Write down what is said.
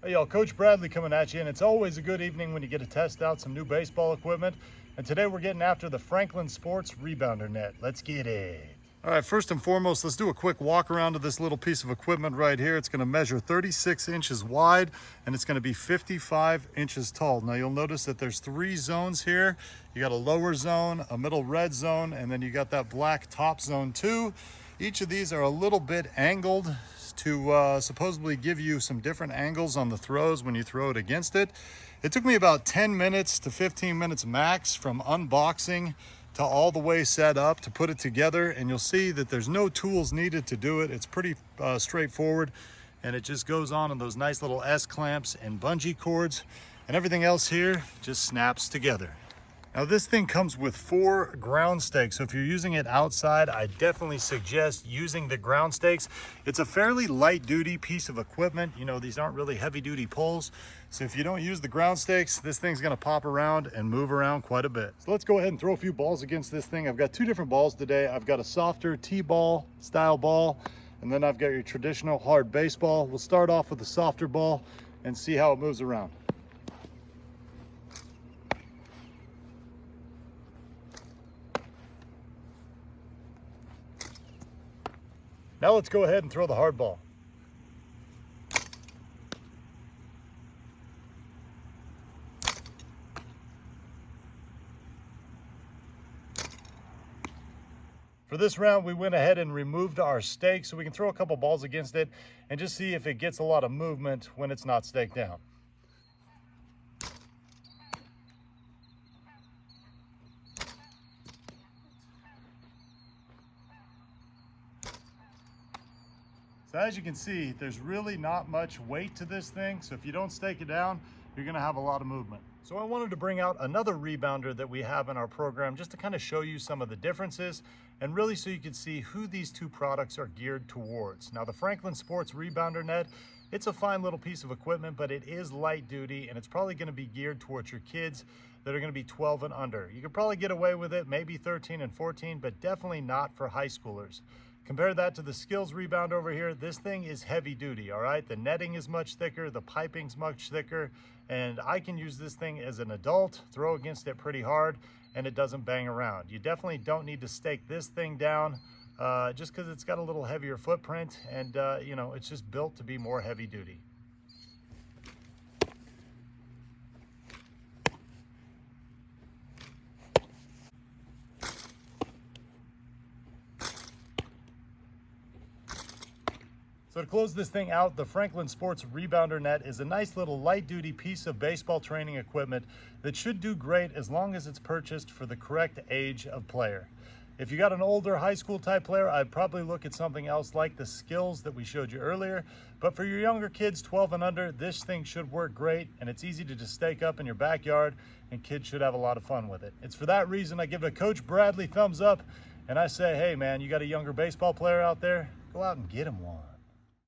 Hey y'all, Coach Bradley coming at you, and it's always a good evening when you get to test out some new baseball equipment. And today we're getting after the Franklin Sports Rebounder net. Let's get it. All right, first and foremost, let's do a quick walk around of this little piece of equipment right here. It's gonna measure 36 inches wide, and it's gonna be 55 inches tall. Now you'll notice that there's 3 zones here. You got a lower zone, a middle red zone, and then you got that black top zone too. Each of these are a little bit angled to supposedly give you some different angles on the throws when you throw it against it. It took me about 10 minutes to 15 minutes max from unboxing to all the way set up to put it together, and you'll see that there's no tools needed to do it. It's pretty straightforward, and it just goes on those nice little S clamps and bungee cords, and everything else here just snaps together. Now this thing comes with 4 ground stakes, so if you're using it outside, I definitely suggest using the ground stakes. It's a fairly light duty piece of equipment. You know, these aren't really heavy duty poles. So if you don't use the ground stakes, this thing's gonna pop around and move around quite a bit. So let's go ahead and throw a few balls against this thing. I've got 2 different balls today. I've got a softer T-ball style ball, and then I've got your traditional hard baseball. We'll start off with the softer ball and see how it moves around. Now let's go ahead and throw the hard ball. For this round, we went ahead and removed our stake so we can throw a couple balls against it and just see if it gets a lot of movement when it's not staked down. So as you can see, there's really not much weight to this thing. So if you don't stake it down, you're gonna have a lot of movement. So I wanted to bring out another rebounder that we have in our program just to kind of show you some of the differences and really so you can see who these 2 products are geared towards. Now the Franklin Sports Rebounder net, it's a fine little piece of equipment, but it is light duty and it's probably gonna be geared towards your kids that are gonna be 12 and under. You could probably get away with it, maybe 13 and 14, but definitely not for high schoolers. Compare that to the Skills Rebound over here. This thing is heavy duty, all right? The netting is much thicker, the piping's much thicker, and I can use this thing as an adult, throw against it pretty hard, and it doesn't bang around. You definitely don't need to stake this thing down just because it's got a little heavier footprint, and you know, it's just built to be more heavy duty. So to close this thing out, the Franklin Sports Rebounder net is a nice little light duty piece of baseball training equipment that should do great as long as it's purchased for the correct age of player. If you got an older high school type player, I'd probably look at something else like the Skills that we showed you earlier. But for your younger kids, 12 and under, this thing should work great, and it's easy to just stake up in your backyard, and kids should have a lot of fun with it. It's for that reason I give it a Coach Bradley thumbs up, and I say, hey man, you got a younger baseball player out there? Go out and get him one.